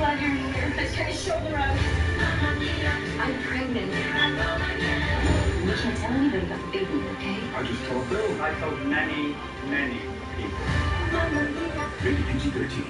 glad you're here. Let's get his shoulder out. I'm pregnant. We can't tell anybody about the baby, okay? I just told Bill. I told many, many people. Rated PG-13.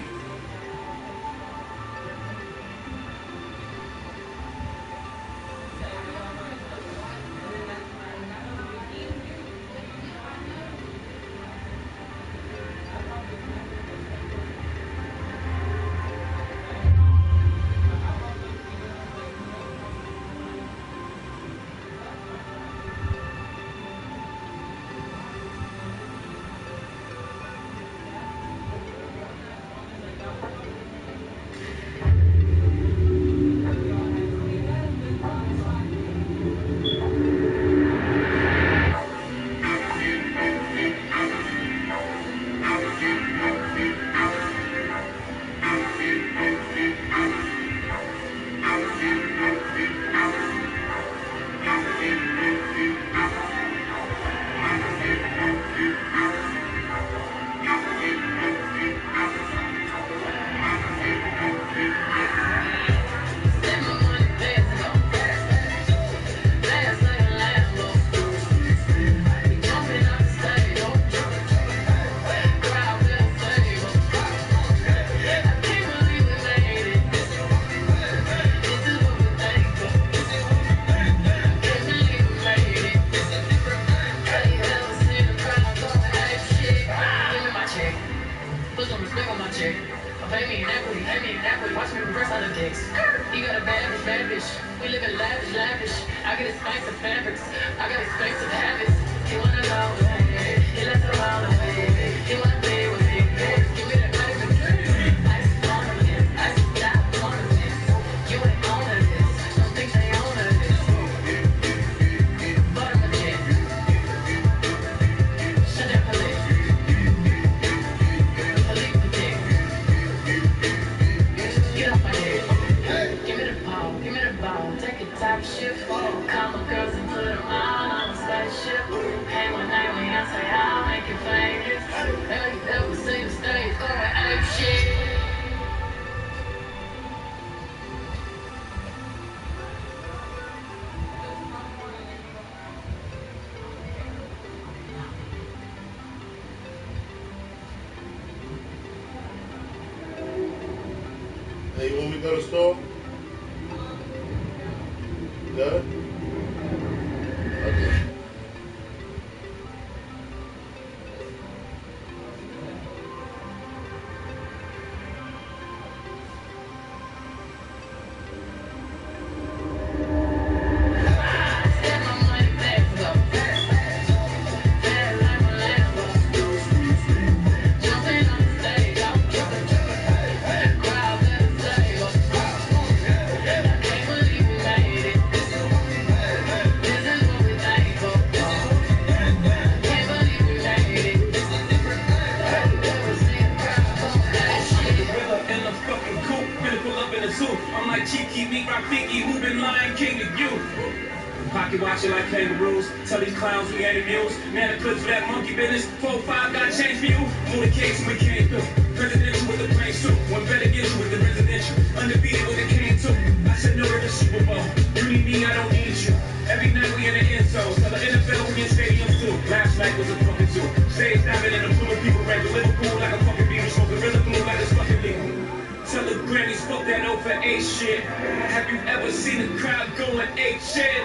Hey, you want me to go to the store? Good? Okay. Watching like kangaroos. Tell these clowns we ain't amused. Man, the clips for that monkey business. 4-5 got change for you. On the case we came through. Presidential with the plain suit. One better get you with the residential. Undefeated with the cane too. I said no to the Super Bowl. You need me, I don't need you. Every night we in the end zone. Tell the NFL we in stadiums too. Last night was a fucking zoo. Stage diving in a pool of people ran to Liverpool like a fucking beaver. Smoking Gorilla Glue like it's fucking legal. Tell the Grammys, fuck that 0 for 8 shit. Have you ever seen a crowd going 8 shit?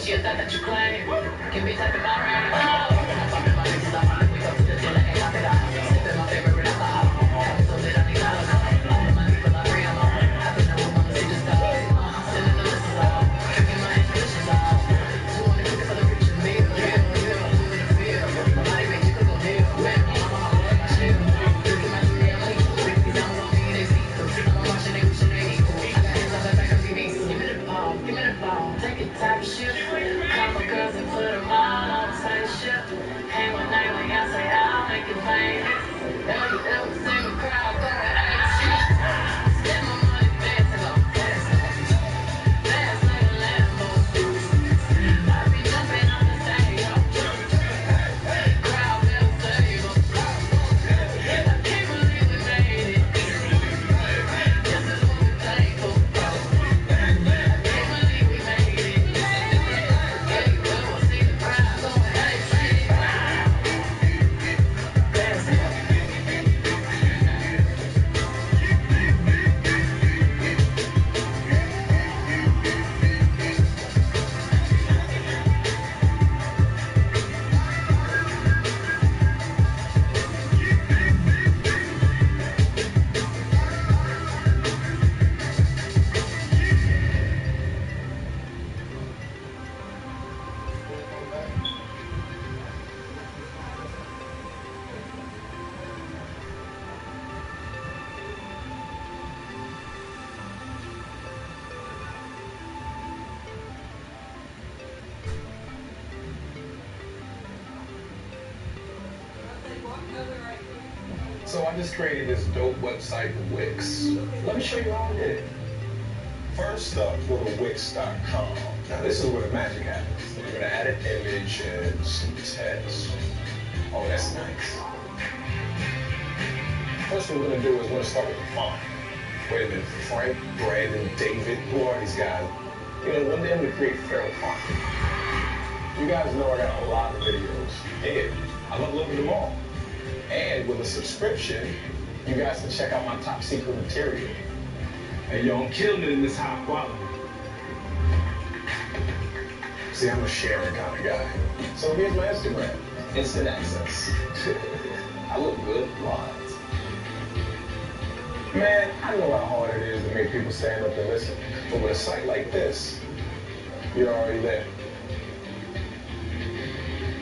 She a thought that you claim. Can be typing my range. I'm fucking my bitches up. We go to the dealer and knock it out. Sipping my favorite alcohol. So lit, I need dollars. All of my people are free. I'm on. I think I want to see the stars. Sending the listens out. Kicking my intuitions out. 200 tickets for the rich and meal. Moving the field. My body makes you could go here. Win. My chill. Drinking my 3 I'm like, just created this dope website, Wix. Let me show you how I did it. First up, go to Wix.com. Now this is where the magic happens. You're gonna add an image and some text. Oh, that's nice. First thing we're gonna do is we're gonna start with the font. Wait a minute, Frank, Brandon, David, who are these guys? You know, one day I'm gonna create feral font. You guys know I got a lot of videos. Yeah, I love looking them all. And with a subscription, you guys can check out my top secret material. Hey, yo, I'm killing it in this high quality. See, I'm a sharing kind of guy. So here's my Instagram. Instant access. I look good live. Man, I know how hard it is to make people stand up and listen. But with a site like this, you're already there.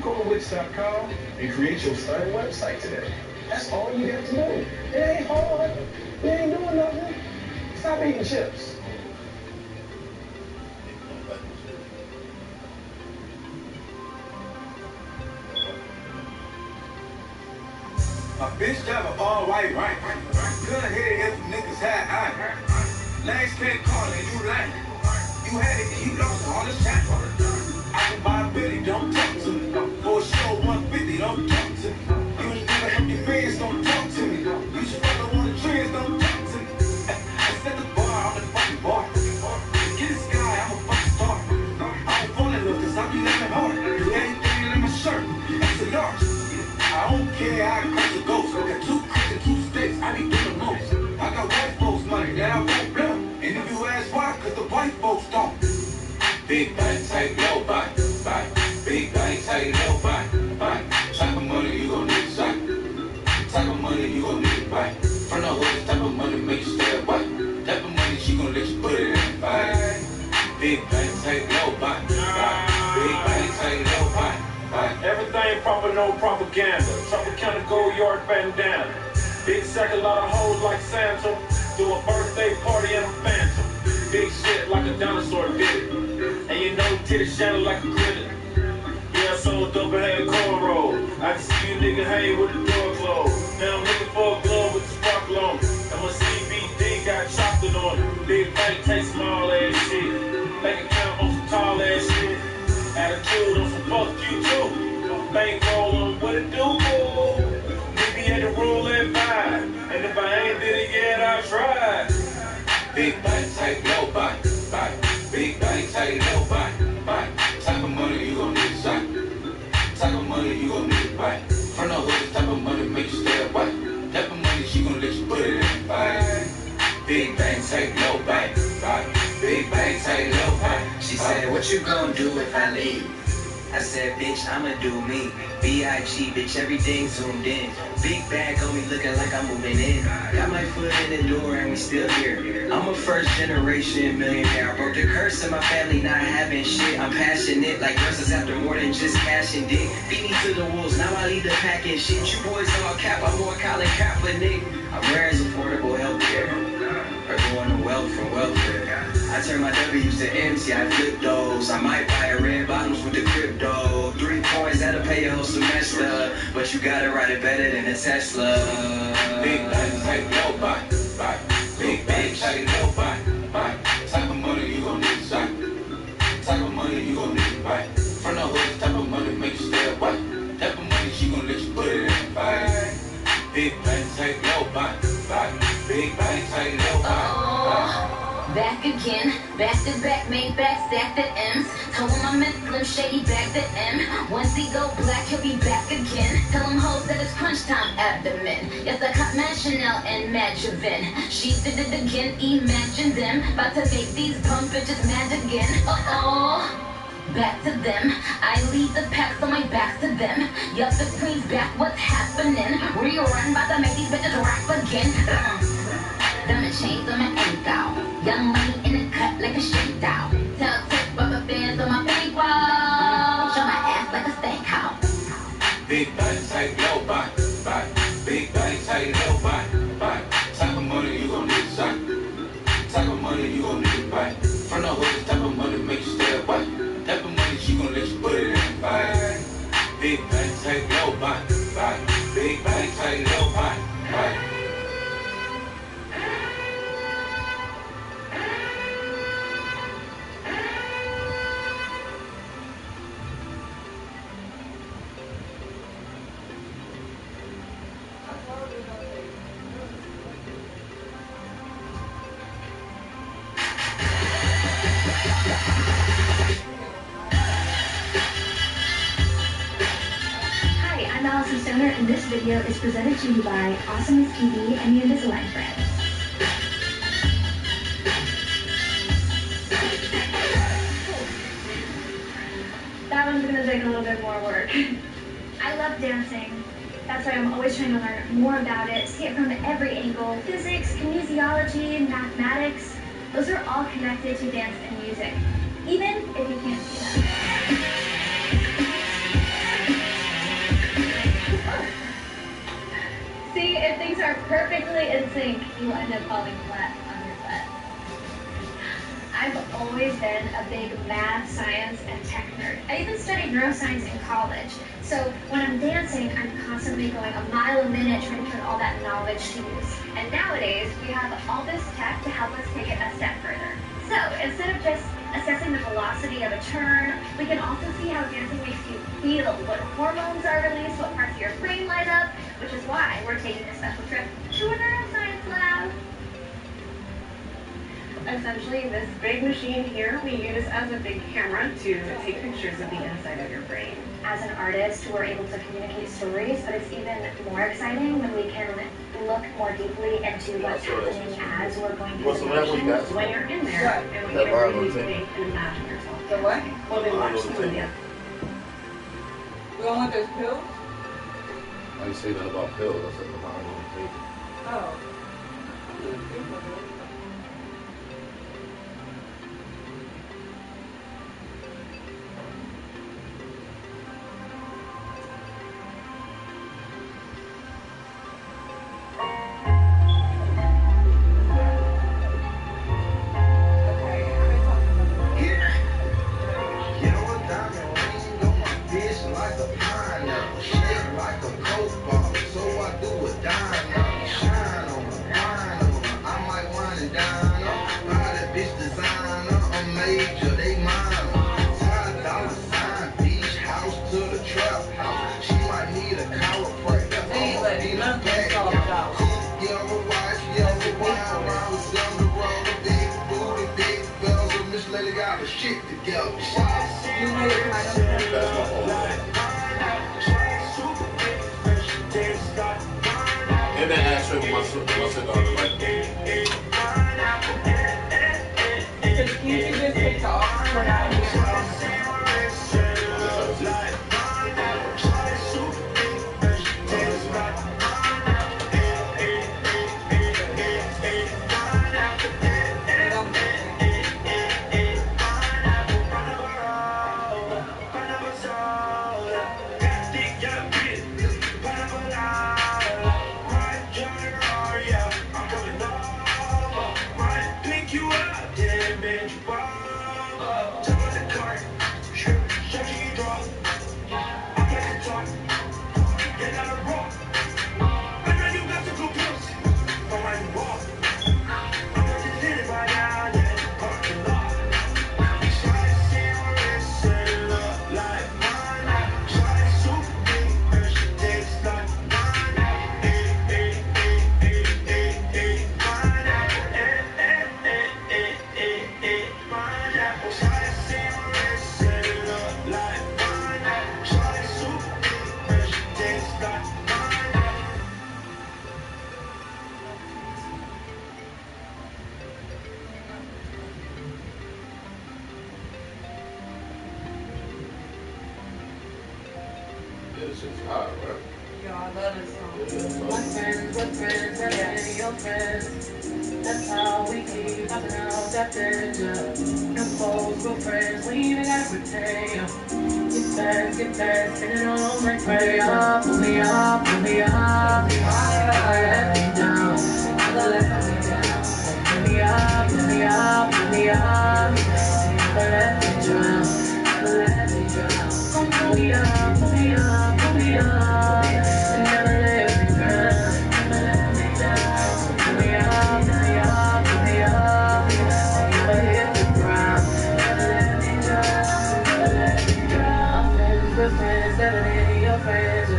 Go to Wix.com and create your own website today. That's all you got to do. It ain't hard. You ain't doing nothing. Stop eating chips. A bitch drive a all white right. Good head if niggas had eye. Lanes can't call it, you like. You had it and you lost all the chat. I can buy a Billy, don't talk to me. For a show 150, don't talk to me. You ain't never help your fans, don't talk to me. You should follow on the trends, don't talk to me. I set the bar on the fucking bar. Get this guy, I'm a fucking star. I don't fall in love cause I be living hard. Do anything in my shirt, it's a large. I don't care, I crush the ghost. I got 2 cracks and 2 sticks, I be doing the most. I got white folks money that I won't blow. And if you ask why, cause the white folks don't. Big bang, tight, low buy. Big bang, tight, low buy. Type of money you gon' need, shot. Type of money you gon' need, buy. From the hood, type of money make you stay white. Type of money she gon' let you put it in, buy. Big bang, tight, low buy. Big bang, tight, low buy. Everything proper, no propaganda. Tropicana gold yard bandana. Big sack, a lot of hoes like Santa. Do a birthday party in a phantom. Big shit like a dinosaur did it. And you know titties shining like a critic. Yeah, I sold dope and had a cornrow. I can see you nigga hang with the door closed. Now I'm looking for a glove with the sparkle on it. And my CBD got chocolate on it. Big bank take small ass shit. Bank account on some tall ass shit. Attitude on some fuck you too. Bankroll on what it do, meet me at the roulette vibe. And if I ain't did it yet, I'll try. Big bang, tight, low buy. Big bang, tight, low buy. Type of money you gon' need, shot. Type of money you gon' need, buy. From the hood, type of money make you stay white. Type of money she gon' let you put it in, buy. Big bang, tight, low buy. Big bang, tight, low buy. She said, what you gon' do if I leave? I said, bitch, I'ma do me. B.I.G., bitch, everything zoomed in. Big bag on me looking like I'm moving in. Got my foot in the door and we still here. I'm a first generation millionaire. I broke the curse in my family not having shit. I'm passionate like verses after more than just cash and dick. Beat me to the wolves, now I lead the pack and shit. You boys all cap, I'm more Colin Kaepernick. I'm rare as affordable healthcare. Or going to wealth from welfare. I turn my W's to M's, yeah, I flip those. I might buy a red bottoms with the crypto. 3 coins, that'll pay your whole semester. But you gotta ride it better than a Tesla. Big bang, tight, low buy. Big bang, tight, low buy. Type of money you gon' need, shot. Type of money you gon' need, buy. From the hood, type of money make you stay white. Type of money she gon' let you put it in, buy. Big bang, tight, low buy. Big bang, tight, low buy. Back again, back to back, made back, stack the M's. Told him I meant Slim Shady, back to M. Once he go black, he'll be back again. Tell him hoes that it's crunch time abdomen. Yes, I caught Mad Chanel and Mad Javin. She did it again, imagine them. About to make these bum bitches mad again. Back to them. I lead the pack, so my back's to them. Yup, the queen's back, what's happening? Rerun, about to make these bitches rap again. Diamond chains on my ankle. Young money in the cut like a street doll. Tell tip rubber bands on my bankroll. Show my ass like a steakhouse. Big bang, tight, low buy. Big bang, tight, low buy. Type of money you gon' need, shot. Type of money you gon' need, buy. From the hood, type of money make you stay white. Type of money she gon' let you put it in, buy. Big bang, tight, low buy. Big bang, tight, low buy. And this video is presented to you by Awesomeness TV and the Invisalign brand. That one's gonna take a little bit more work. I love dancing. That's why I'm always trying to learn more about it, see it from every angle. Physics, kinesiology, mathematics, those are all connected to dance and music, even if you can't see them. See, if things are perfectly in sync, you will end up falling flat on your butt. I've always been a big math, science, and tech nerd. I even studied neuroscience in college. So when I'm dancing, I'm constantly going a mile a minute trying to put all that knowledge to use. And nowadays, we have all this tech to help us take it a step further. So instead of just assessing the velocity of a turn, we can also see how dancing makes you feel, what hormones are released, what parts of your brain light up, which is why we're taking a special trip to a neuroscience lab. Essentially, this big machine here we use as a big camera to take pictures of the inside of your brain. As an artist, we're able to communicate stories, but it's even more exciting when we can look more deeply into what's happening as we're going through the motions. When you're in there, and when you really think and imagine yourself. The what? Well, then watch the movie. You don't want those pills? Why you say that about pills? I said the mind on the table. Oh. And that ashtray with my cigar like Because you can just take the Oxford out of here. That's how we keep popping out that picture. No foes, no friends, we even gotta pretend. Get back, spin it on like prayer. Pull me up, pull me up. Let me down, never let me down. Pull me up, pull me up, pull me up. Never let me drown, never let me drown. Pull me up, pull me up, pull me up. And never let me drown, never let me down. Pull me up, pull me up, pull me up. Never hit the ground, never let me drown, never let me drown. Good friends, better than your friends.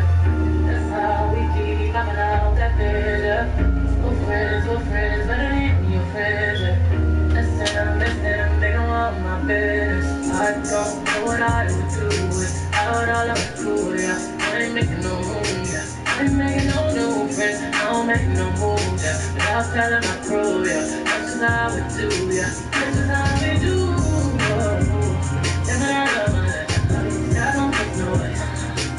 That's how we keep popping out that picture. Good friends, better than your friends. Miss them, they don't want my business. I don't know what I would do without all of the cool, yeah. I ain't making no room, yeah. ain't making no new friends, I don't make no moves, yeah. Without telling my crew, yeah. That's just how we do, yeah. That's just how we do. Never let up my life, I don't make noise.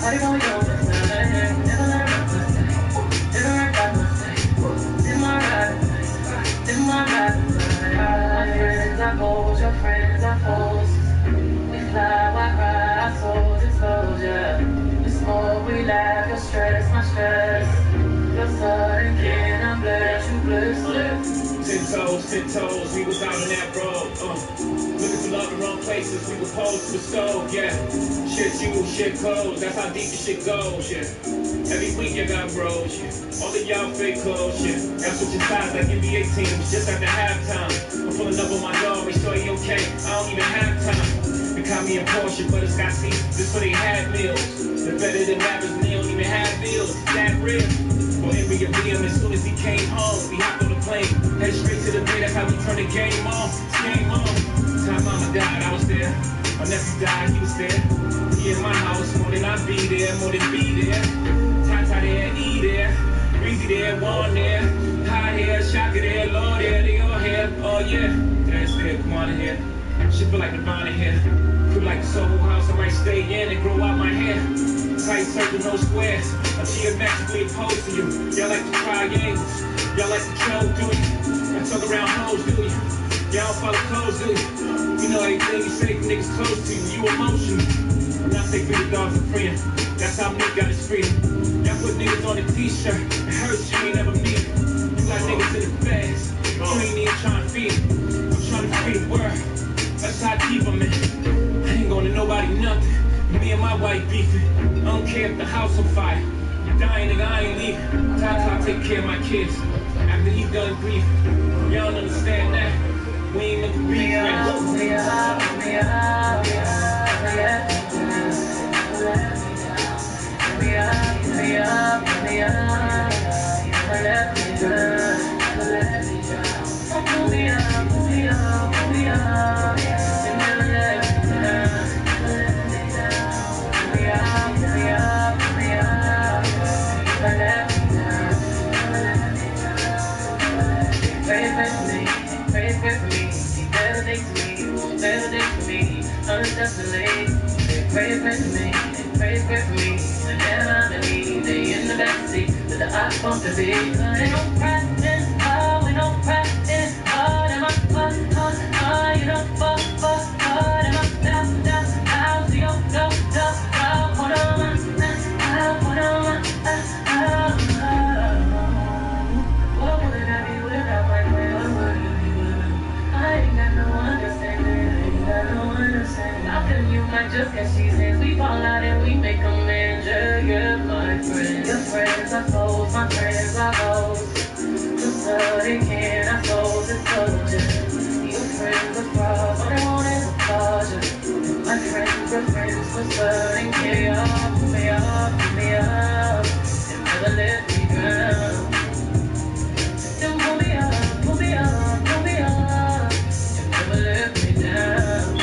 Party when we go this night, never let up my life. Never let up my life. In my ride, in my ride. My friends are goals, your friends are foes. We fly, we ride, our souls exposed, yeah. We smoke, we laugh, your stress, my stress. Your sudden kin, I'm blessed, you blessed. 10 toes, we was out on that road, looking for love in wrong places, we were posed to the stove, yeah. Shit you, shit clothes, that's how deep the shit goes, yeah. Every week you got bros, yeah. All of y'all fake clothes, yeah. Got switching sides like NBA teams, just after halftime. I'm pulling up on my dog, make sure he okay, I don't even have time. They caught me in Porsche, but it's got seats, just so they had meals. They're better than rappers, and they don't even have bills, it's that real. Well, Henry and Liam, as soon as he came home, we hopped on the plane, headed straight to the bay, that's how we turned the game on. It's game on. Time mama died, I was there. My nephew died, he was there. He in my house, more than I be there, more than be there. Tata there, E there, Breezy there, Juan there, High here, Shaka there, Lord there, they all here. Oh yeah, Dad's there, come on in here. Shit feel like Nirvana here. Feel like the Soho House, I might stay in and grow out my hair. Tight circle, no squares. I'm geometrically opposed to you. Y'all like the triangles. Y'all like the troll, do you? I talk around hoes, do you? Y'all don't follow codes, do you? You know everything you say for niggas close to you. You emotional. I'm not saying for the dogs are freeing. That's how me got his freedom. Y'all put niggas on a t-shirt. It hurts you ain't never meet it. You got niggas in the bags. You ain't even trying to feed it. I'm trying to free the world. That's how I keep them in. I ain't gonna nobody nothing. Me and my wife beefing. I don't care if the house on fire. You dying, nigga, I ain't leaving. Tata take care of my kids after he done grieving. Y'all don't understand that. We ain't meant to be Pray for me, and then I'm in need. They in the backseat, but the I want to be. They don't practice hard, we don't practice hard. And my you don't fuck hard. And my down, so you go, hold on, what would I be without my friend? I ain't got no understanding, How can you might just get she's hands? We fall out and we make a man, yeah, my friend. Your friends are foes, my friends are foes. Just so they can, I suppose it's soldier. Your friends are frauds, but they won't ever cause you. My friends are friends for certain chaos. Pull me up, and never let me drown. Then pull me up, and never let me down.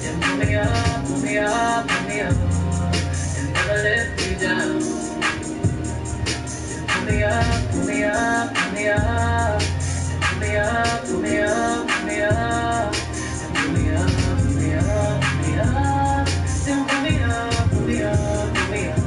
Then pull me up, and never let me down. Then pull me up, and pull me up, and pull me up, and pull me up, and pull me up, then pull me up.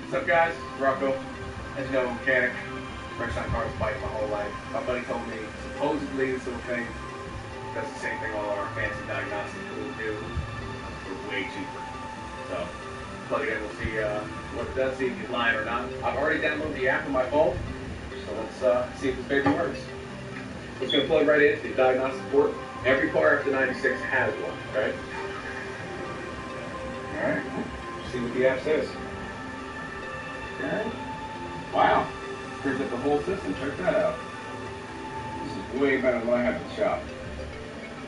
What's up, guys? Rocco, engineer mechanic, wrecked on cars bike my whole life. My buddy told me supposedly this little thing does the same thing all our fancy diagnostic tools do. way cheaper. So, plug it in, we'll see what it does, see if he's lying or not. I've already downloaded the app on my phone, so let's see if this baby works. It's going to plug right into the diagnostic port. Every car after 96 has one, right? All right, see what the app says. Okay. Wow, brings up the whole system. Check that out. This is way better than what I had at the shop.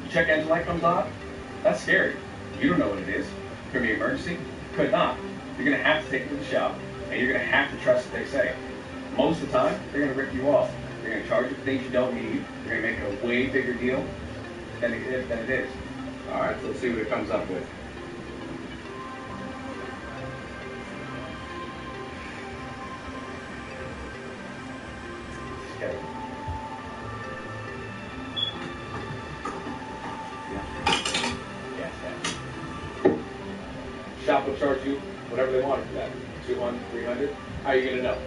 The check engine light comes on. That's scary. You don't know what it is. Could be an emergency. Could not. You're going to have to take it to the shop, and you're going to have to trust what they say. Most of the time, they're going to rip you off. They're going to charge you for things you don't need. They're going to make it a way bigger deal than it is. All right, so let's see what it comes up with. Okay. Shop will charge you whatever they want for that. 200, 300. How are you gonna know?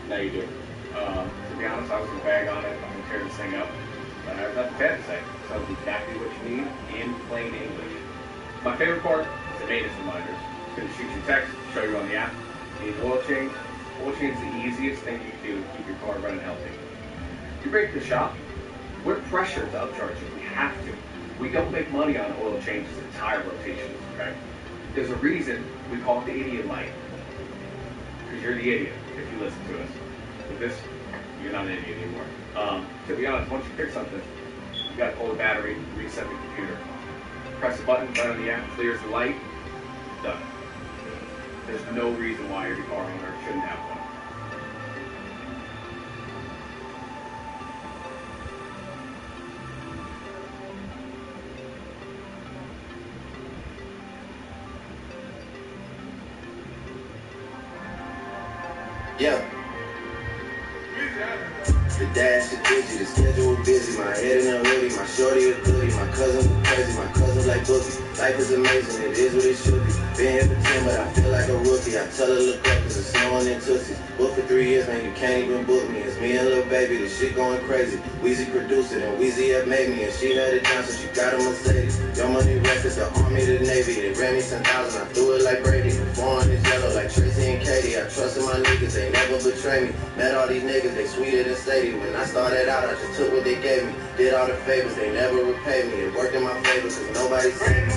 Now you do. To be honest, I was gonna bag on it. I'm gonna tear this thing up. But I have nothing bad to say. So it's exactly what you need in plain English. My favorite part is the maintenance reminders. It's gonna shoot you text, show you on the app. You need oil change. Oil change is the easiest thing you can do to keep your car running healthy. If you break the shop, we're pressured to upcharge you. We have to. We don't make money on oil changes and tire rotations, okay? There's a reason we call it the idiot light. Because you're the idiot if you listen to us. With this, you're not an idiot anymore. To be honest, once you fix something, you gotta pull the battery, reset the computer. Press the button, right on the app, clears the light, done. There's no reason why every car owner shouldn't have one. Yeah. The dash is busy, the schedule busy, my head in a hoodie, my shorty a goodie, my cousin was crazy, my cousin like Boogie. Life is amazing, it is what it should be. Been here for 10, but I feel like a rookie. I tell her look up, cause it's snowing in Tootsies. Booked for 3 years, man, you can't even book me. It's me and Lil Baby, this shit going crazy. Weezy produced it, and Weezy have made me, and she had it down, so she got a Mercedes. Your money records, the Army, the Navy. They ran me 10,000, I threw it like Brady. The foreign is yellow like Tracy and Katie. I trusted my niggas, they never betray me. Met all these niggas, they sweeter than Sadie. When I started out, I just took what they gave me. Did all the favors, they never repaid me. It worked in my favor, cause nobody said me.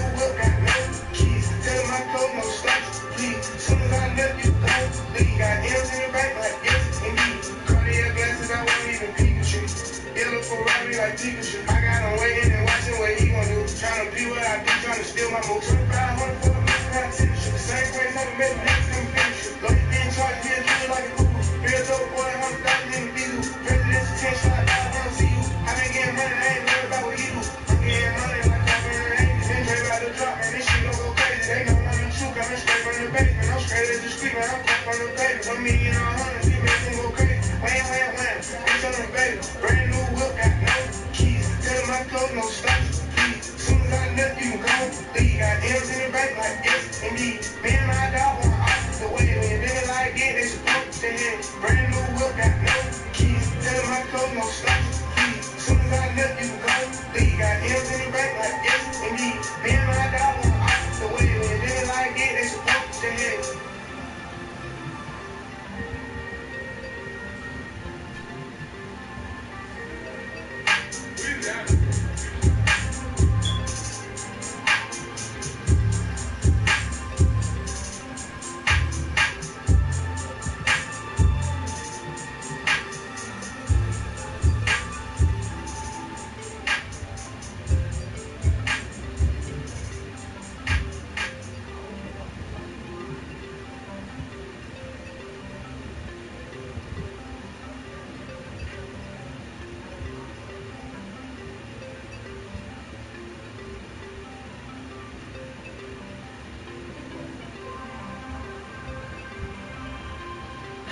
Tell my clothes, no stops, please. Soon as I left you gone, leave. Got M's in the back like yes, indeed. Cartier glasses, I won't even Pikachu. Yellow Ferrari like Pikachu. I got him waiting and watching what he gon' do. Tryna be what I do, tryna steal my move. 2,500 for a million pound tennis shoe. The same place I'm a middle next to finish you. Low getting charged, be a dude like a fool. Real dope boy, 100,000 in the diesel. President's 10 shot, I wanna see you. I been getting money, I ain't worried about what he do. I'm getting money like I'm in the 80s. Then Dre about to drop, man, this shit gon' go crazy. They know I'm the truth, coming straight from the basement. I'm straight as the street, man, I'm cut from the pavement. 1 million on 100, we make them go crazy. Wham, wham, wham, bitch on the baby. Brand new whip, got no keys. Tell my clothes, no stops, please. Soon as I left, you gone, leave. Got M's in the back like yes, indeed. Me and my dog want off the way. When you did it like it, they should pump the head. Brand new whip, got no keys. Tell my clothes, no stops, please. Soon as I left, you gone, leave. Got M's in the back like yes, indeed. Me and my dog want off the way. When you did it like it, they should pump the head.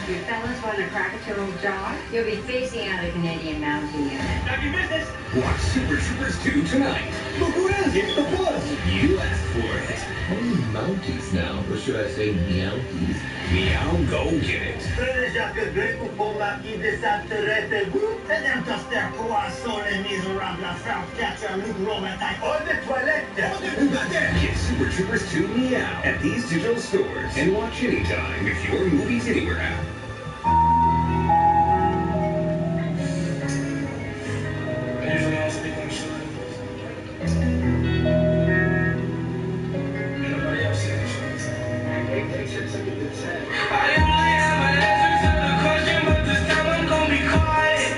You fellas want to crack a turtle jar? You'll be facing out a Canadian Mountie unit. Now you business. Watch Super Troopers 2 tonight. Look around, it's the buzz. You asked for it. Only Mounties now, or should I say Meounties, Meow, go get it. Déjà que greco pour marquis de sa traite, et d'un toaster croissant, les misérables à faire catch un loup gros matin. Eau de toilette! Get Super Troopers 2 Meow at these digital stores and watch anytime with your Movies Anywhere app. Usually I speak on shit. Nobody else says shit. I only have an answer to the question, but this time I'm gonna be quiet.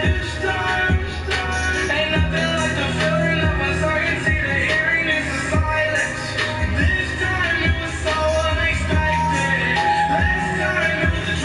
This time, ain't nothing like the feeling of uncertainty, the eeriness of silence. This time it was so unexpected. Last time it was a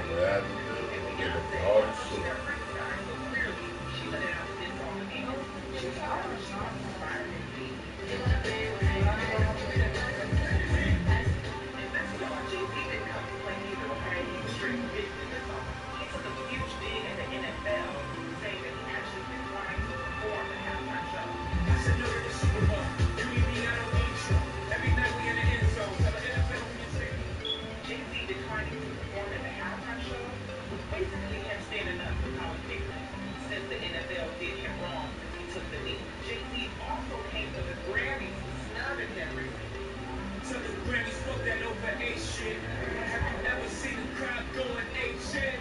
That all shit.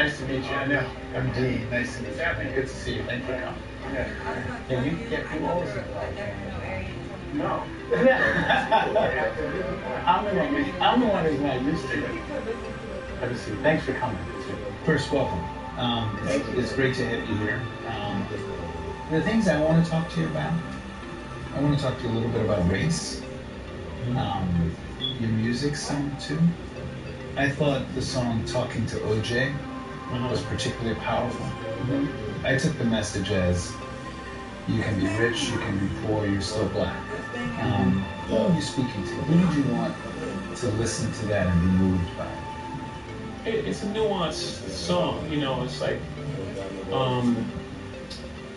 Nice to meet you. I know. I'm Dean. Nice to meet you. Good to see you. Thanks for coming. Yeah, you get people always involved. No. I'm the one who's not used to it. Good to see you. Thanks for coming. First, welcome. It's great to have you here. The things I want to talk to you about, I want to talk to you a little bit about race, your music some too. I thought the song Talking to OJ was particularly powerful. I took the message as you can be rich, you can be poor, you're still black. Who are you speaking to? Who did you want to listen to that and be moved by? It's a nuanced song, you know. It's like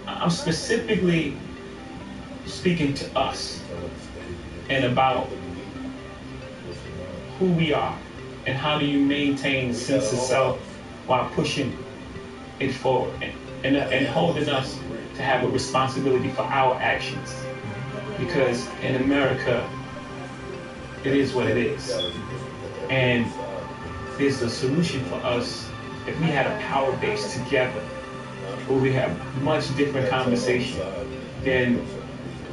I'm specifically speaking to us and about who we are and how do you maintain a sense of self while pushing it forward and holding us to have a responsibility for our actions. Because in America, it is what it is. And there's a solution for us if we had a power base together where we have much different conversation than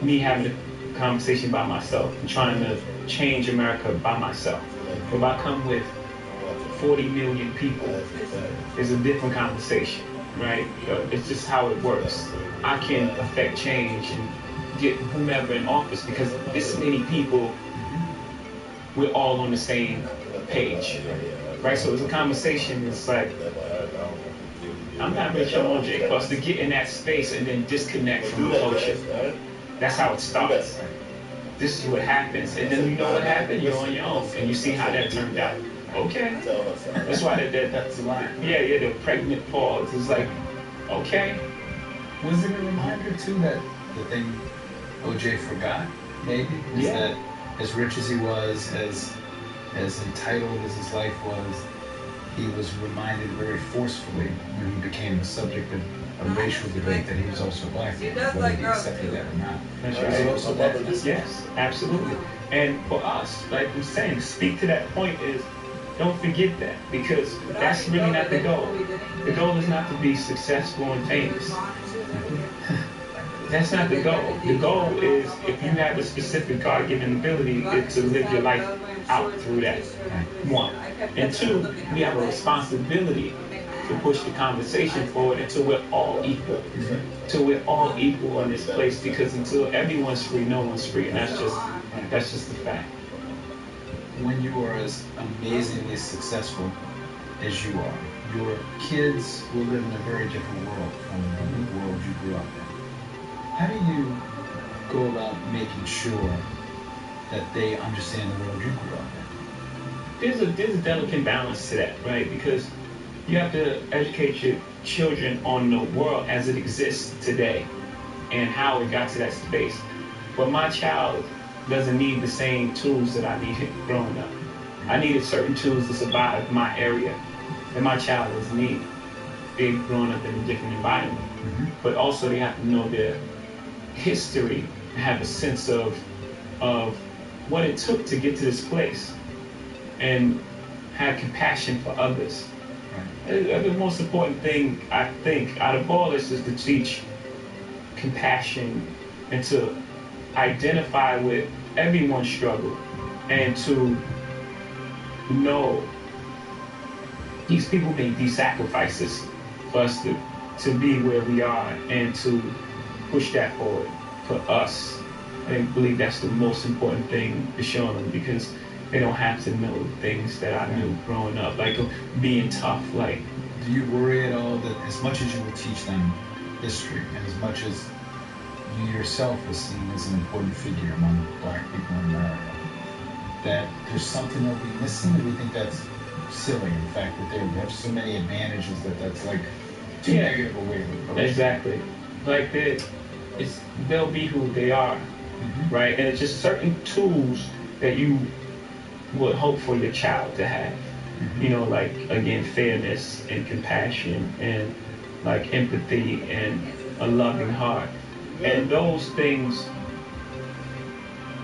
me having a conversation by myself and trying to change America by myself. If I come with 40 million people, it's a different conversation, right? It's just how it works. I can affect change and get whomever in office because this many people, we're all on the same page, right? So it's a conversation. It's like, I'm not really sure on J Plus to get in that space and then disconnect from the culture. That's how it starts. This is what happens, and then you know what happened. You're on your own, and you see how that turned out. Okay, that's why that's the line. Yeah, the pregnant pause is like, okay. Was it a reminder too that the thing OJ forgot? Maybe is that as rich as he was, as entitled as his life was, he was reminded very forcefully when he became the subject of a racial debate that he was also black, whether he accepted that or not. Yes, absolutely. And for us, like I'm saying, speak to that point is, don't forget that, because that's really not the goal. The goal is not to be successful and famous. That's not the goal. The goal is, if you have a specific God-given ability, is to live your life out through that. One. And two, we have a responsibility to push the conversation forward until we're all equal. Until we're all equal in this place, because until everyone's free, no one's free. And that's just the fact. When you are as amazingly successful as you are, your kids will live in a very different world from the world you grew up in. How do you go about making sure that they understand the world you grew up in? There's a delicate balance to that, right? Because you have to educate your children on the world as it exists today and how it got to that space. But my child doesn't need the same tools that I needed growing up. I needed certain tools to survive my area that my child doesn't need. They've grown up in a different environment. But also they have to know their history and have a sense of what it took to get to this place and have compassion for others. The most important thing, I think, out of all this is to teach compassion and to identify with everyone's struggle and to know these people make these sacrifices for us to be where we are and to push that forward for us. I believe that's the most important thing to show them, because they don't have to know things that I knew growing up, like being tough. Like, do you worry at all that as much as you will teach them history and as much as you yourself was seen as an important figure among black people in America, that there's something they'll be missing? Or do you think that's silly, in fact, that they have so many advantages that's like too negative a way to approach it? Exactly. Like they'll be who they are, right? And it's just certain tools that you would hope for your child to have. You know, like, again, fairness and compassion and like empathy and a loving heart. And those things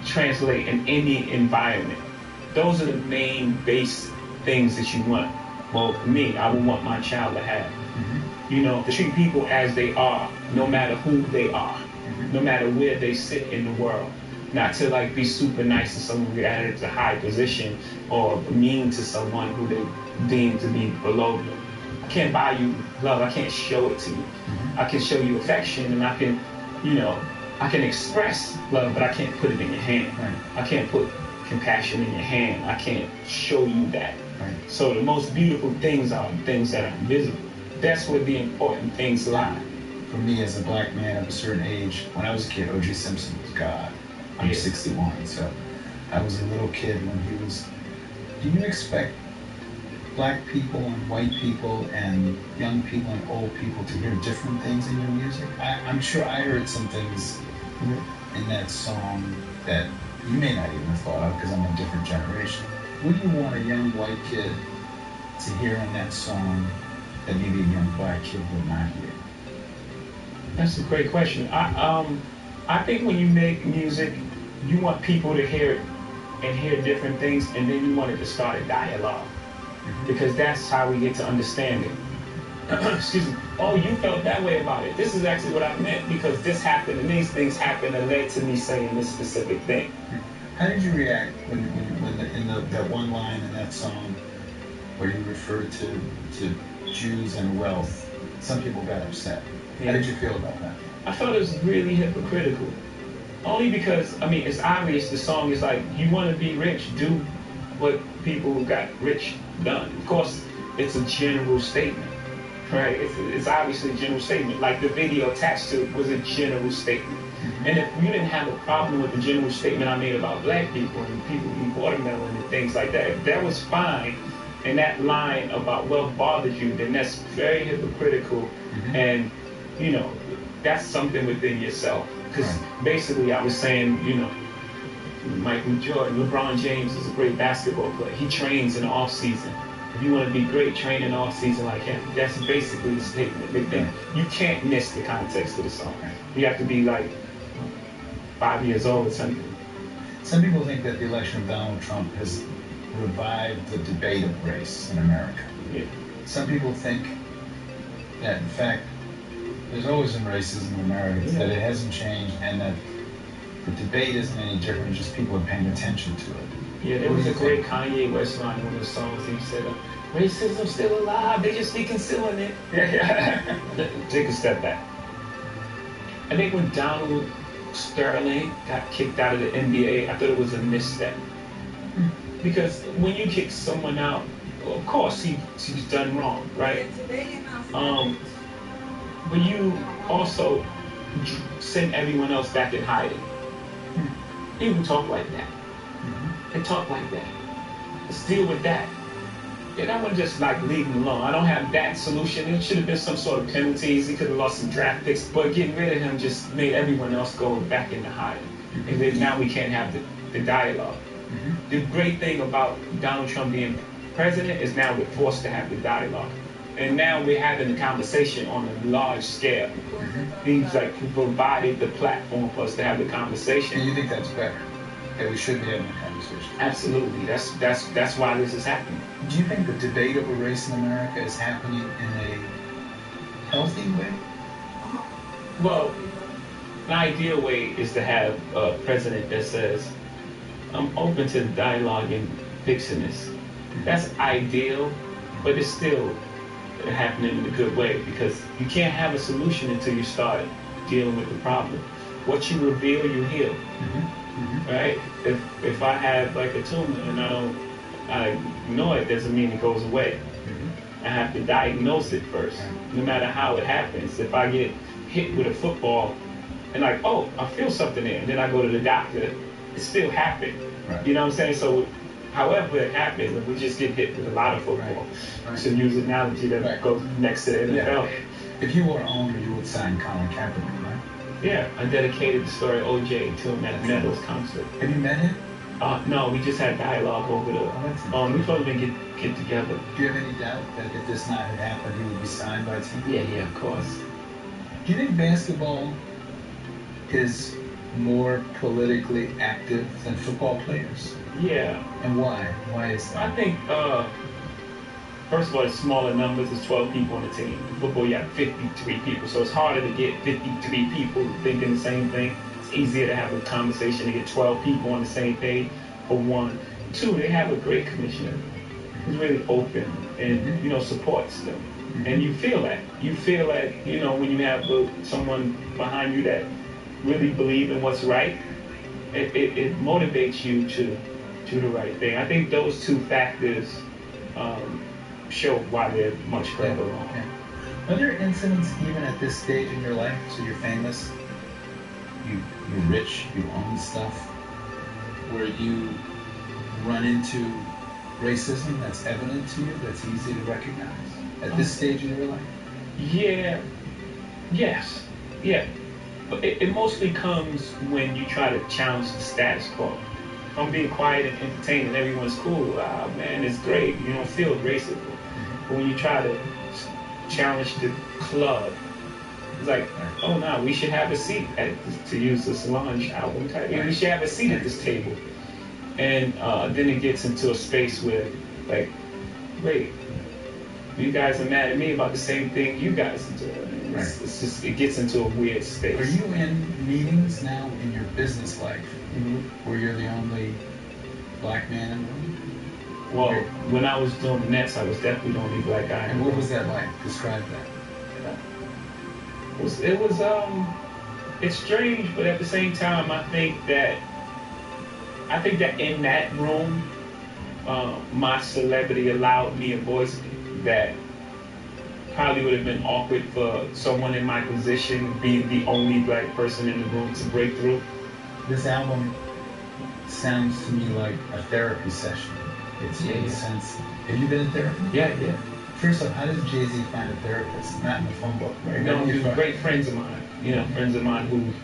translate in any environment. Those are the main base things that you want. well, me, I would want my child to have. You know, to treat people as they are, no matter who they are, no matter where they sit in the world. Not to like be super nice to someone who added a high position or mean to someone who they deem to be below them. I can't buy you love. I can't show it to you. I can show you affection, and I can, you know, I can express love, but I can't put it in your hand. I can't put compassion in your hand. I can't show you that. So the most beautiful things are things that are invisible. That's where the important things lie. For me, as a black man of a certain age, when I was a kid, O.J. Simpson was God. I'm 61, so I was a little kid when he was. Do you expect black people and white people and young people and old people to hear different things in your music? I'm sure I heard some things in that song that you may not even have thought of because I'm a different generation. What do you want a young white kid to hear in that song that maybe a young black kid would not hear? That's a great question. I think when you make music, you want people to hear it and hear different things, and then you want it to start a dialogue. Because that's how we get to understand it. Excuse me. Oh, you felt that way about it. This is actually what I meant because this happened and these things happened and led to me saying this specific thing. How did you react when that one line in that song where you referred to Jews and wealth? Some people got upset. How did you feel about that? I thought it was really hypocritical. Only because, I mean, it's obvious the song is like, you want to be rich, do what people who got rich done. Of course, it's a general statement, right? It's obviously a general statement. Like the video attached to it was a general statement. And if you didn't have a problem with the general statement I made about black people and people eating watermelon and things like that, if that was fine, and that line about wealth bothered you, then that's very hypocritical. And, you know, that's something within yourself. Because basically I was saying, you know, Michael Jordan, LeBron James is a great basketball player. He trains in the off season. If you want to be great, train in the off season like him. That's basically the statement. Big thing. You can't miss the context of the song. You have to be like 5 years old or something. Some people think that the election of Donald Trump has revived the debate of race in America. Some people think that, in fact, there's always been racism in America, that it hasn't changed, and that the debate isn't any different, just people are paying attention to it. Yeah, there was a great Kanye West line in one of the songs. He said, racism's still alive, they just be concealing it. Take a step back. I think when Donald Sterling got kicked out of the NBA, I thought it was a misstep. Because when you kick someone out, well, of course he's done wrong, right? But you also send everyone else back in hiding. People talk like that. They talk like that. Let's deal with that. And I wouldn't just like leave him alone. I don't have that solution. It should have been some sort of penalties. He could have lost some draft picks. But getting rid of him just made everyone else go back into hiding. And then now we can't have the dialogue. The great thing about Donald Trump being president is now we're forced to have the dialogue. And now we're having the conversation on a large scale. He's like provided the platform for us to have the conversation. Do you think that's better? That we should be having a conversation? Absolutely. That's why this is happening. Do you think the debate over race in America is happening in a healthy way? Well, an ideal way is to have a president that says, I'm open to the dialogue and fixing this. That's ideal, but it's still happening in a good way because you can't have a solution until you start dealing with the problem. What you reveal, you heal. Right? If I have like a tumor and I ignore it, doesn't mean it goes away. I have to diagnose it first, no matter how it happens. If I get hit with a football and like, oh, I feel something there, and then I go to the doctor, it still happened. You know what I'm saying? So however it happens, if we just get hit with a lot of football. So use an analogy that goes next to the NFL. If you were an owner, you would sign Colin Kaepernick, right? Yeah, I dedicated the story OJ to him at Meadows concert. Have you met him? No, we just had dialogue over the. We supposed to get together. Do you have any doubt that if this not had happened, he would be signed by a team? Yeah, of course. Do you think basketball is more politically active than football players? Yeah. And why? Why is that? I think first of all, it's smaller numbers. It's 12 people on the team. In football, you have 53 people, so it's harder to get 53 people thinking the same thing. It's easier to have a conversation to get 12 people on the same page, for one. Two, they have a great commissioner who's really open and, you know, supports them. And you feel that. You feel that, you know, when you have someone behind you that really believes in what's right, it motivates you to do the right thing. I think those two factors show why they're much further along. Okay. Are there incidents even at this stage in your life, so you're famous, you're rich, you own stuff, where you run into racism that's evident to you, that's easy to recognize at this stage in your life? Yeah. Yes. Yeah. But it mostly comes when you try to challenge the status quo. If I'm being quiet and entertaining, everyone's cool. Ah, man, it's great. You don't feel racism. But when you try to challenge the club, it's like, oh no, we should have a seat to use the Solange album title. We should have a seat at this table. And then it gets into a space where, like, wait, you guys are mad at me about the same thing you guys are doing. It's just, it gets into a weird space. Are you in meetings now in your business life where you're the only black man in the room? Well, when I was doing the Nets, I was definitely the only black guy. And what was that like? Describe that. It's strange, but at the same time, I think that in that room, my celebrity allowed me a voice that probably would have been awkward for someone in my position, being the only black person in the room, to break through. This album sounds to me like a therapy session. It's in a sense. Have you been in therapy? Yeah. First off, how does Jay-Z find a therapist? Not in the phone book, right? No, great friends of mine. You know, friends of mine who've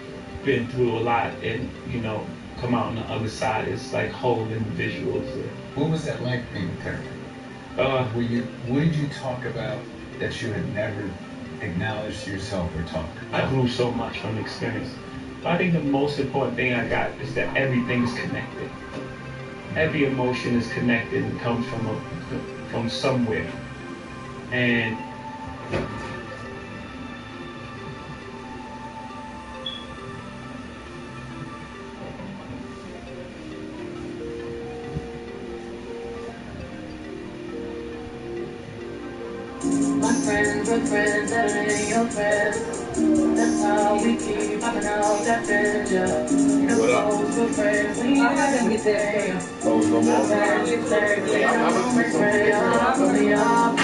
been through a lot and, you know, come out on the other side as like whole individuals. What was that like being a therapist? What did you talk about that you had never acknowledged to yourself or talked about? I grew so much from the experience. I think the most important thing I got is that everything is connected. Every emotion is connected and comes from somewhere. And my friends are friends better than your friends. That's how we keep popping out that danger. You know, close with friends, we ain't gonna get there. Put me up.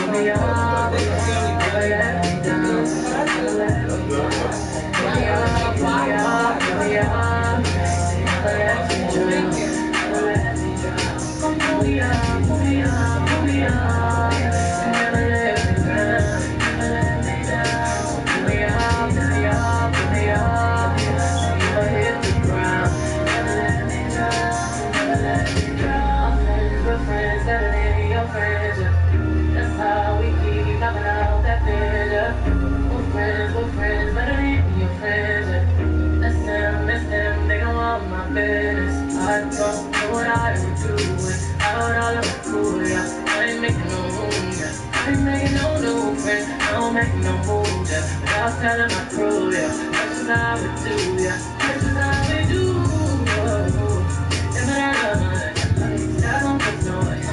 Telling my crew, yeah, this is how we do, yeah, this is how we do. Never let her run, that's on the noise.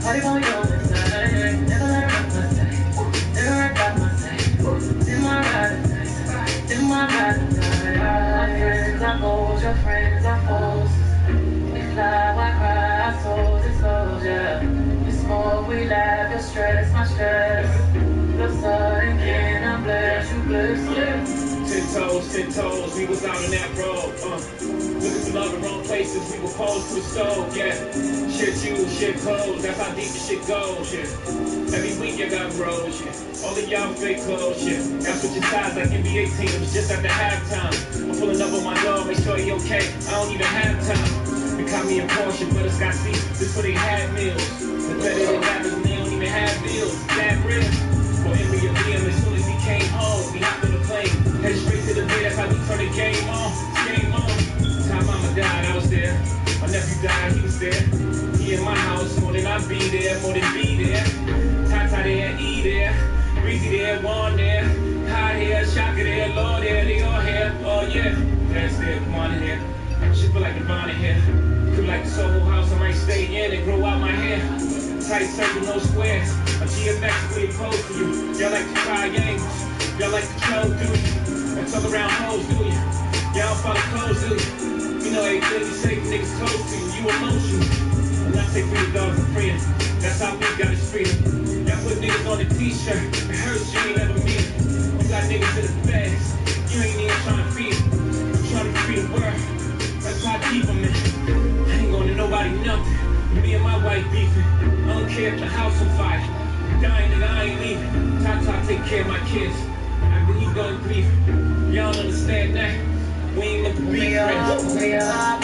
Party going on inside, never let her run my side, never right by my side. In my ride or die, in my ride or die. My friends are goals, your friends are foes. We fly, why cry, our souls exposure. We smoke, we laugh, your stress, my stress. Can I bless you, bless you? 10 toes, we was out on that road, looking for love in wrong places, we were posed to the stove, yeah. Shit shoes, shit clothes, that's how deep the shit goes, yeah. Every week you got bros, yeah. All of y'all fake clothes, yeah. Got switching sides like NBA teams, just after halftime. I'm pulling up on my dog, make sure he okay, I don't even have time. They caught me in Porsche, but it's got seats, this for they had meals. The better than rappers, and they don't even have bills, that real. For Henry and Liam, as soon as he came home, we hopped on the plane, headed straight to the bed, that's how we turned the game on, game on. Time mama died, I was there, my nephew died, he was there. He in my house, more than I be there, more than be there. Time Breezy there, Juan there, high here, Shaka there, Lord there, they all here. Oh yeah, that's there, come on in here. Shit feel like Nirvana here. Feel like the Soho House, I might stay in and grow out my hair. Tight circle, no squares. I'm geometrically opposed to you. Y'all like to triangles. Y'all like to close, do you? And talk around hoes, do you? Y'all follow clothes, do you? You know everything you say, niggas close to you. You emotional. And I say free dogs and freedom. That's how we got his freedom. Y'all put niggas on the t-shirt. It hurts you ain't never meet them. You got niggas in the bags. You ain't even trying to feed them. I'm trying to free the world. That's how I keep them, man. I ain't going to nobody nothing. Me and my wife beefing. I don't care if the house on fire. Dying nigga, I ain't leaving. Tata take care of my kids. After you done grieving. Y'all don't understand that. We ain't meant to be friends. We are.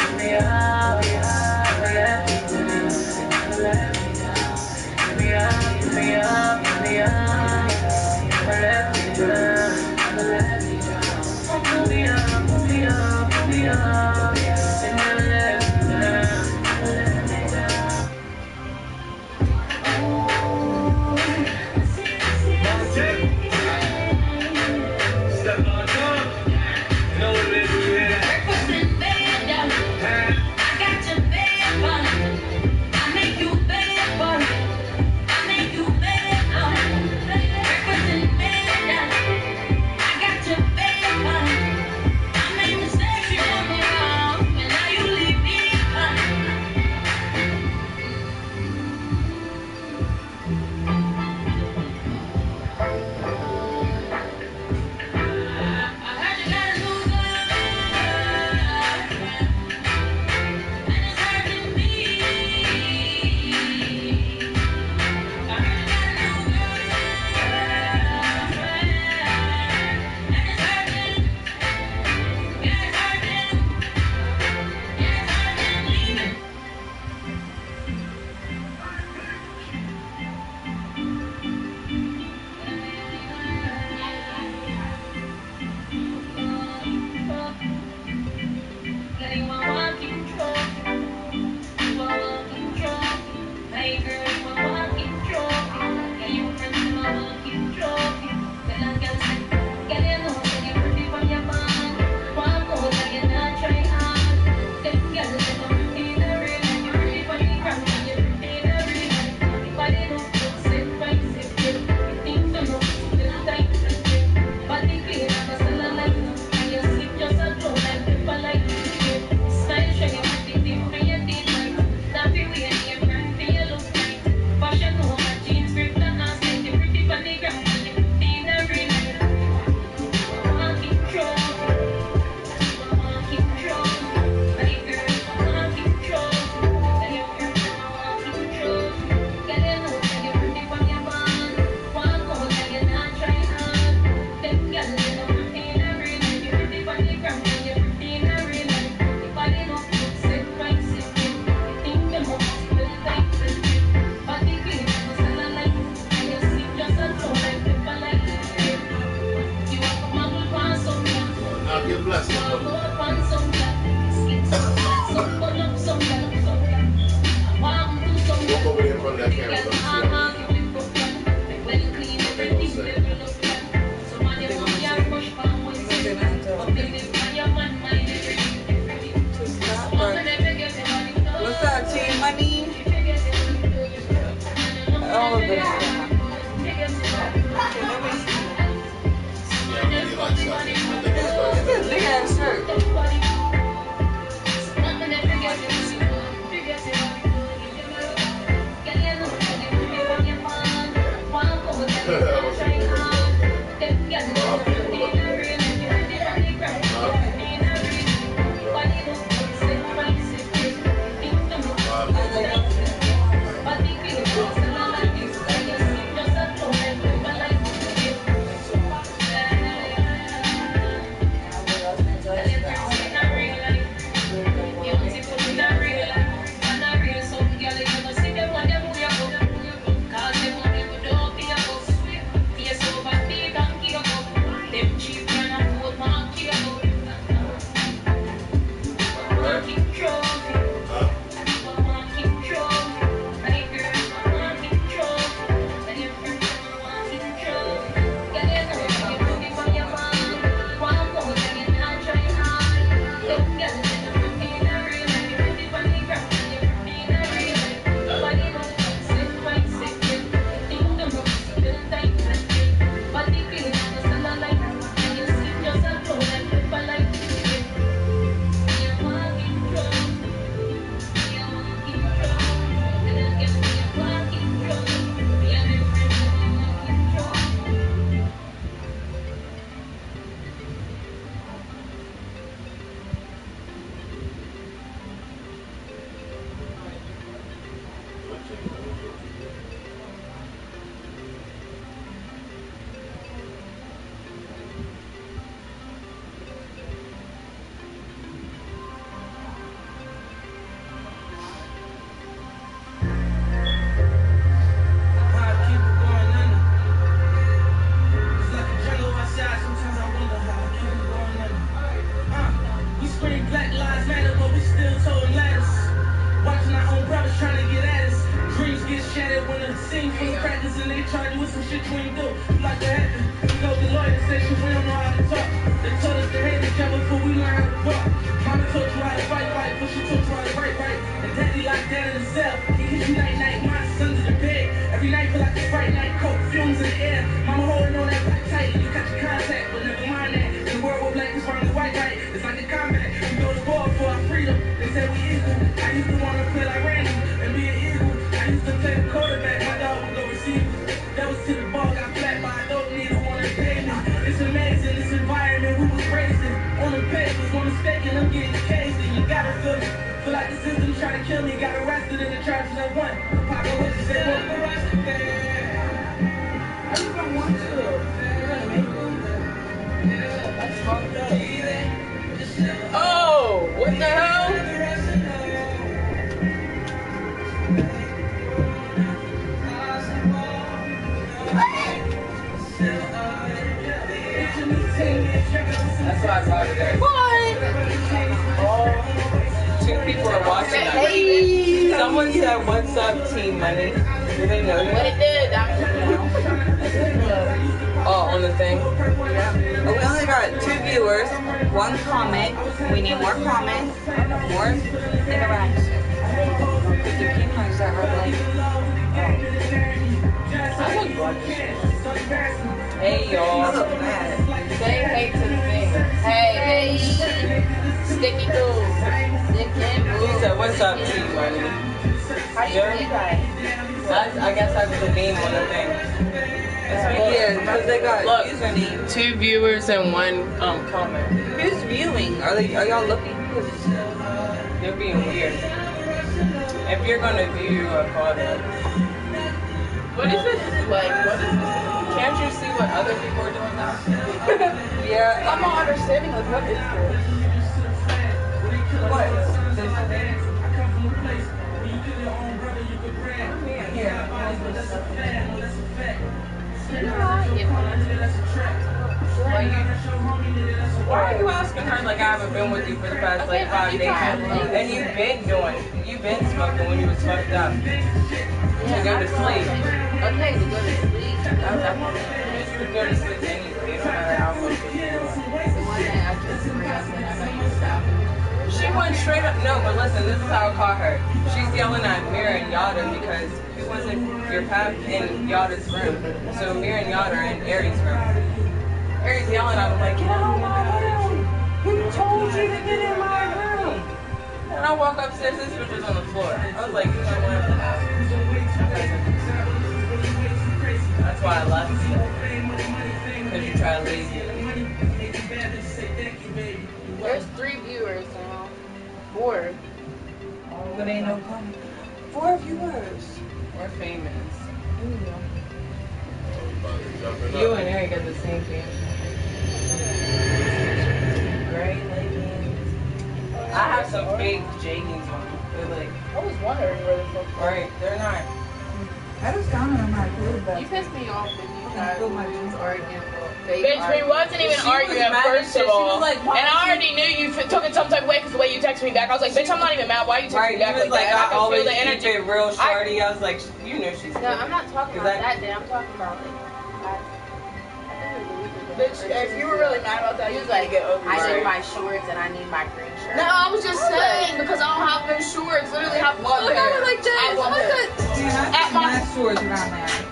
they charge you with some shit you ain't do. You like to happen. You go to the lawyer and say shit we don't know how to talk. They told us to hate each other before we learn how to walk. Mama taught you how to fight, but she taught you how to break, right? And daddy locked down in the cell. He gives you night, monsters under the bed. Every night feel like a Fright night, coke fumes in the air. Mama holding on that back tight, you cut your contact, but never mind that. In the world where black is wrong and white, right? It's like a combat. We go to war for our freedom. They said we equal. I used to want to play like Randy and be an eagle. I used to play the quarterback. My dog would go receiver. That was to the ball, got flat by a dope needle on the pavement. It's amazing, this environment we was raising. On the papers, no mistaken, I'm getting caged in. You gotta feel me. Feel like the system trying to kill me. Got arrested in the charges at one. Papa Hood said, "What the rest of that?" I just don't want to. Oh, what the hell? That's why I brought it there. What? Two people are watching that. Hey. Someone said, "What's up, Team Money?" Did they know that? What it did? Oh, on the thing. Oh, we only got 2 viewers, 1 comment. We need more comments, more interaction. With the people that are like, hey y'all. I look mad. Say hey to the thing. Hey, sticky dude. He said, "What's up, Team Money?" How do you say that? I guess that's the name on the thing. Yeah, because they got username. 2 viewers and 1 comment. Who's viewing? Are y'all looking? They're being weird. If you're gonna view a photo. What is this? Like, what is this? Can't you see what other people are doing now? Yeah. I'm not understanding like what is this? What? Why are you asking her like I haven't been with you for the past like 5 days? And you've been smoking when you was fucked up. To go to sleep. Okay, to go to sleep. You could go to sleep anyway, no matter how much you do. She went straight up. No, but listen, this is how I caught her. She's yelling at Mira and Yada because he wasn't your path in Yada's room. So Mira and Yada are in Aries' room. Aries yelling at him like, "Get out of my room! Who told you to get in my room?" And I walk upstairs, this bitch was on the floor. I was like, you know what? That's why I left. Because you try to leave. There's 3 viewers now. 4. But ain't no comment. 4 viewers. We're famous. You and Eric got the same thing. Gray leggings. I have some fake jeggings on. They're like, I was wondering where they're from. right, they're not. I was down on my food, but You pissed me off when you tried feel my to jeans argue. Bitch, we wasn't even arguing first of all. Like, and I already knew you took it some type of way because the way you texted me back. I was like, bitch, I'm not even mad. Why you texting me back like that? I always feel the keep energy. it real shorty. I was like, you know she's No, I'm not talking about that day. I'm talking about like. Bitch, if you were really mad about that, He you was was like, like, get over I it. need my shorts and I need my green shirt. No, I was just saying because I don't have no shorts. Literally have one Look pair. at it like I have one pair. at my stores around there.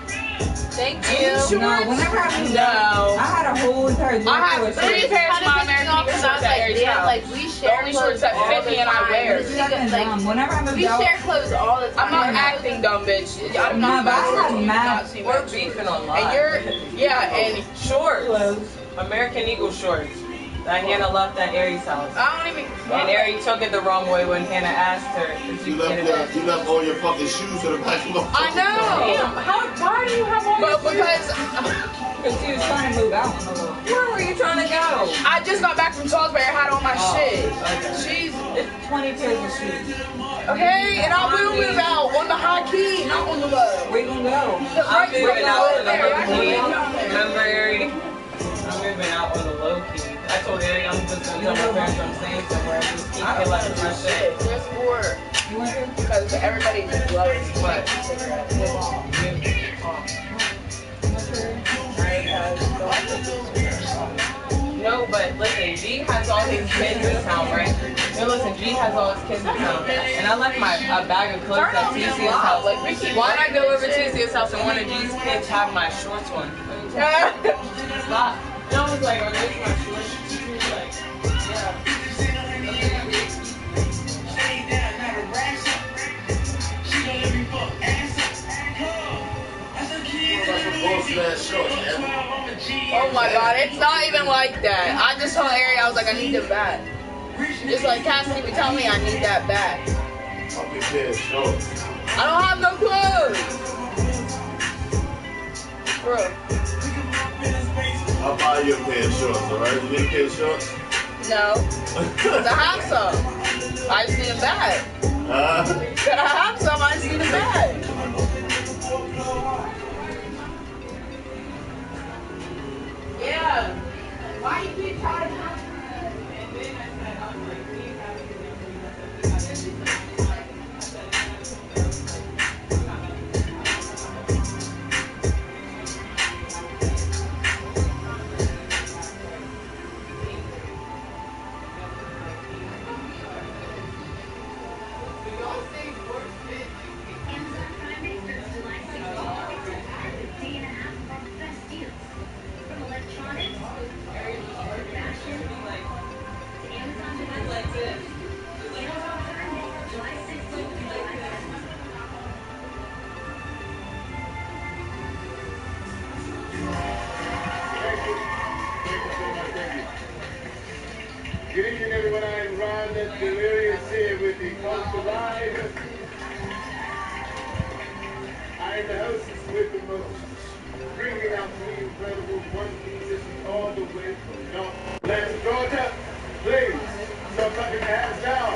Thank you. No, whenever I moved No. out, I had a whole entire I have drawer full of 3 shorts. pairs of my American Eagle shorts at Aries damn, house. like we The share only clothes shorts that all fit the me and I time. wear. This nigga, like, Whenever I moved we out, share clothes all the time. I'm not acting dumb, bitch. I'm not but I shorts. had You do mad- not see We're my beefing shorts. online. And you're, yeah, and shorts. American Eagle shorts. That Hannah left at Aries' house. I don't even. And Aries took it the wrong way when Hannah asked her if she You could get it back. left, you left all your fucking shoes in the back of the I know. Damn, why do you have all But your because because she was trying to move out. Where were you trying to go? I just got back from Salisbury, I had all my shit. She's It's 20 pairs of shoes. okay, and I will move out on the high key, not on the low. Where you gonna go? I'm moving out on the there, low key. right? Remember, Ari? I'm moving out on the low key. I told Ari I'm just gonna tell my parents I'm staying somewhere and just keep collecting my shit. There's 4 You want to? because everybody just loves What? No, but listen, G has all his kids in town, right? No, listen, G has all his kids in town. And I left a bag of clothes at TC's house. Why did I go over to TC's house and one of G's kids have my shorts on? Stop. And I was like, are those my shorts? She was like, yeah. Oh my god, it's not even like that. I just told Ari, I was like, I need them back. Just like Cassidy be telling me I need that back. I don't have no clothes. Bro. I'll buy you a pair of shorts, alright? You need a pair of shorts? No. Cause I have some. I just need them back. But I have some, I just need them back. Yeah. Why you keep trying to talk? And then I said, I was like, please have Good evening, everyone. I'm Ron Delirious here with the Culture Live. I'm the hostess with the most, bringing out the incredible one musicians all the way from North Atlanta, Georgia. Please, start putting your hands down.